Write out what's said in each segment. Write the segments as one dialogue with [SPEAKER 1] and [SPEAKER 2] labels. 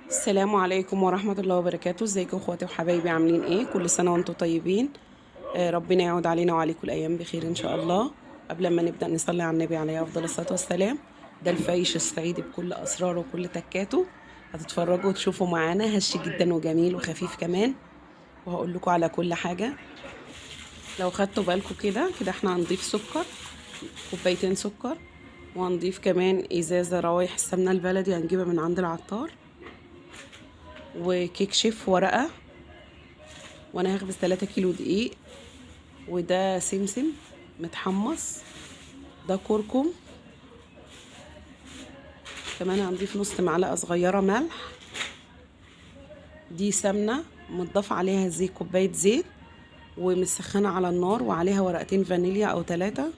[SPEAKER 1] السلام عليكم ورحمة الله وبركاته. ازيكم اخواتي وحبايبي، عاملين ايه؟ كل سنة وانتم طيبين. ربنا يعود علينا وعليكم الأيام بخير إن شاء الله. قبل ما نبدأ نصلي على النبي عليه أفضل الصلاة والسلام. ده الفايش الصعيدي بكل أسراره وكل تكاته. هتتفرجوا وتشوفوا معانا هش جدا وجميل وخفيف كمان. وهقول لكم على كل حاجة. لو خدتوا بالكم كده كده احنا هنضيف سكر، كوبايتين سكر. وهنضيف كمان إزازة روايح السمنة البلدي هنجيبها من عند العطار. وكيك شيف ورقة. وانا هخبز 3 كيلو دقيق. وده سمسم متحمص. ده كركم. كمان هنضيف نص معلقة صغيرة ملح. دي سمنة متضاف عليها زي كوباية زيت ومسخنة على النار، وعليها ورقتين فانيليا او 3.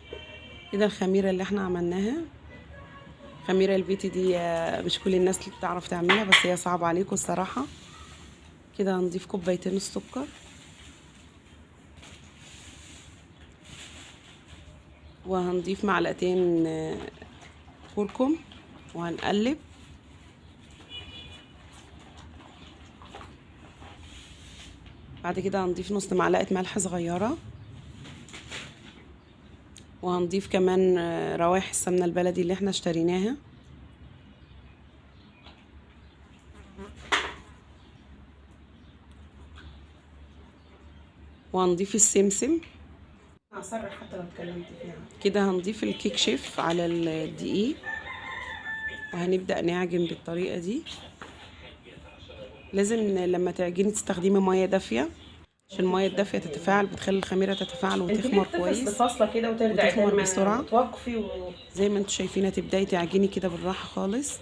[SPEAKER 1] كده الخميرة اللي احنا عملناها، خميرة البيتي دي مش كل الناس اللي بتعرف تعملها، بس هي صعبة عليكم الصراحة. كده هنضيف كوبايتين السكر، وهنضيف معلقتين كركم، وهنقلب. بعد كده هنضيف نص معلقة ملح صغيرة، وهنضيف كمان روايح السمنة البلدي اللي احنا اشتريناها. وهنضيف السمسم. هصرح حتى لو اتكلمت فيها. كده هنضيف الكيك شيف على الدقيق، وهنبدأ نعجن بالطريقة دي. لازم لما تعجني تستخدمي مية دافية، عشان المية الدافية تتفاعل، بتخلي الخميرة تتفاعل وتخمر كويس
[SPEAKER 2] فاصله كده وترجعي
[SPEAKER 1] وتخمر بسرعة.
[SPEAKER 2] توقفي
[SPEAKER 1] زي ما انتوا شايفين هتبدأي تعجني كده بالراحة خالص.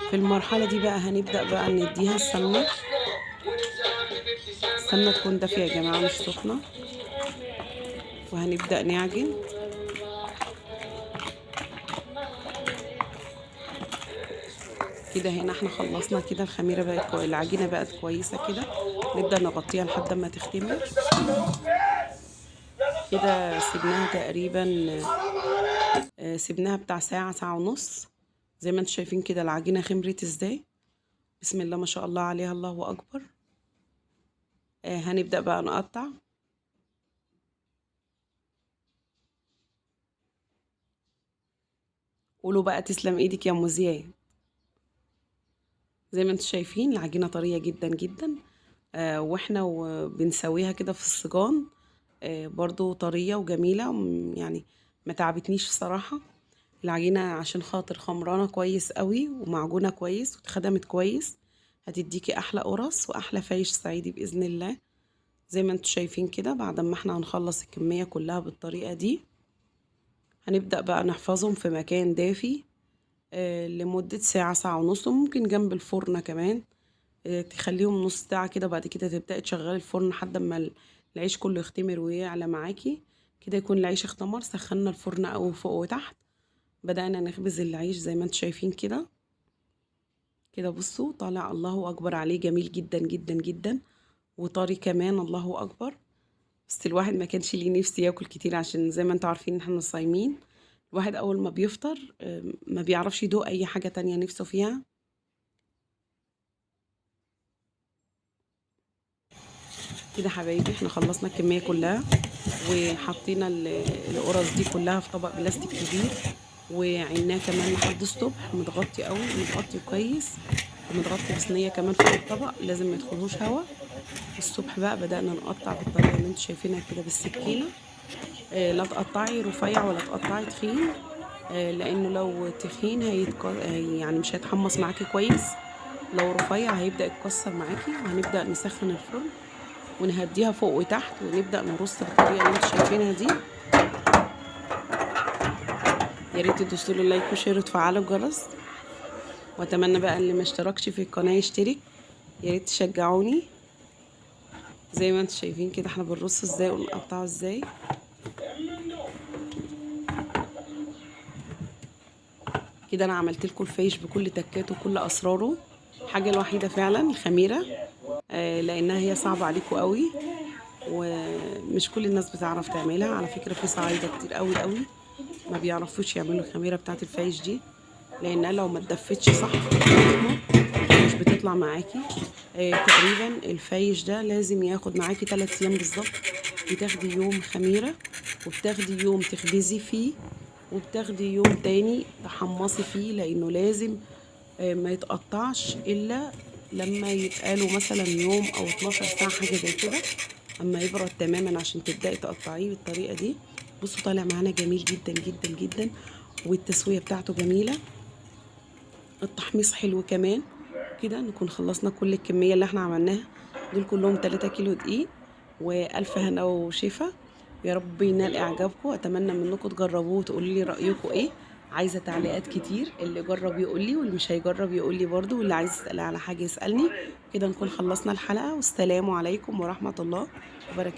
[SPEAKER 1] في المرحلة دي بقى هنبدأ بقى نديها السمنة. السمنة تكون دافية يا جماعة مش سخنة. وهنبدأ نعجن. كده هنا احنا خلصنا كده، الخميرة بقت العجينة بقت كويسة كده. نبدأ نغطيها لحد ما تختمر. كده سيبناها تقريبا سيبناها بتاع ساعة، ساعة ونص. زي ما انتم شايفين كده العجينة خمرت ازاي. بسم الله ما شاء الله عليها، الله أكبر. هنبدأ بقى نقطع. قولوا بقى تسلم ايدك يا ام زياد. زي ما انتم شايفين العجينة طرية جدا جدا. واحنا بنسويها كده في الصجان. برضو طرية وجميلة يعني ما تعبتنيش الصراحة. العجينة عشان خاطر خمرانة كويس قوي ومعجونة كويس واتخدمت كويس، هتديكي احلى قرص واحلى فايش صعيدي بإذن الله. زي ما انتم شايفين كده، بعد ما احنا هنخلص الكمية كلها بالطريقة دي، هنبدأ بقى نحفظهم في مكان دافي لمدة ساعة، ساعة ونص، وممكن جنب الفرن كمان تخليهم نص ساعة كده. بعد كده تبدأي تشغلي الفرن لحد ما العيش كله يختمر ويعلى معاكي كده، يكون العيش اختمر. سخنا الفرن أو فوق وتحت، بدأنا نخبز العيش زي ما انتم شايفين كده. كده بصوا طالع الله أكبر عليه، جميل جدا جدا جدا، وطري كمان الله أكبر. بس الواحد ما كانش ليه نفسي ياكل كتير، عشان زي ما انتوا عارفين احنا صايمين. الواحد أول ما بيفطر ما بيعرفش يدوق أي حاجة تانية نفسه فيها. كده حبايبي احنا خلصنا الكمية كلها، وحطينا القرص دي كلها في طبق بلاستيك كبير، وعيناه كمان لحد الصبح متغطي قوي، متغطي كويس، ومتغطي بصينية كمان فوق الطبق لازم ما يدخلهوش هوا. الصبح بقى بدأنا نقطع بالطريقة اللي انتوا شايفينها كده بالسكينة. لا تقطعي رفيع ولا تقطعي تخين، لانه لو تخين يعني مش هيتحمص معاكي كويس. لو رفيع هيبدأ يتكسر معاكي. وهنبدأ نسخن الفرن ونهديها فوق وتحت، ونبدأ نرص بالطريقة اللي انتوا شايفينها دي. يا ريت تدوسوا له لايك وشير وتفعلوا الجرس. واتمنى بقى اللي ما اشتركش في القناة يشترك. يا ريت تشجعوني. زي ما انتوا شايفين كده احنا بنرصه ازاي ونقطعه ازاي. كده انا عملت لكم الفيش بكل تكاته وكل اسراره. الحاجه الوحيده فعلا الخميره، لانها هي صعبه عليكم قوي، ومش كل الناس بتعرف تعملها. على فكره في صعايده كتير قوي قوي ما بيعرفوش يعملوا الخميرة بتاعة الفايش دي، لانها لو ما اتدفتش صح مش بتطلع معاكي. تقريبا الفايش ده لازم ياخد معاكي 3 ايام بالظبط. بتاخدي يوم خميرة، وبتاخدي يوم تخبزي فيه، وبتاخدي يوم تاني تحمصي فيه، لانه لازم ما يتقطعش الا لما يبقاله مثلا يوم او 12 ساعة حاجة زي كده، اما يبرد تماما عشان تبدأي تقطعيه بالطريقة دي. بصوا طالع معانا جميل جدا جدا جدا، والتسوية بتاعته جميلة، التحميص حلو كمان. كده نكون خلصنا كل الكمية اللي احنا عملناها، دول كلهم 3 كيلو دقيق. والف هنا وشفا، يا رب ينال اعجابكم. اتمنى منكم تجربوه وتقولوا لي رايكم ايه. عايزه تعليقات كتير، اللي جرب يقول لي واللي مش هيجرب يقول لي برده، واللي عايز يسال على حاجه يسالني. كده نكون خلصنا الحلقه، والسلام عليكم ورحمه الله وبركاته.